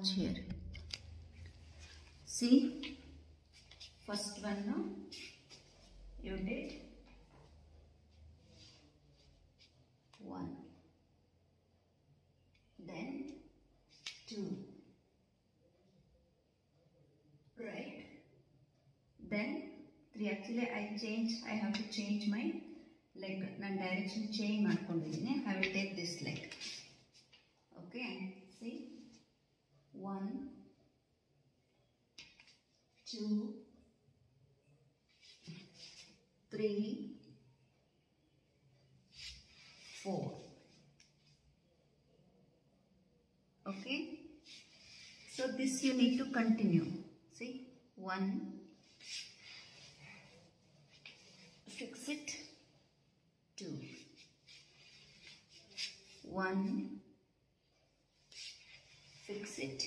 watch here. See, first one now you did 1, then 2, right, then 3. Actually I have to change my leg. Nan direction change ಮಾಡ್ಕೊಂಡಿದ್ದೀನಿ. I will take this leg. Okay, see, 1, 2, 3, 4. Okay, so this you need to continue. See, 1, fix it, 2, 1, fix it,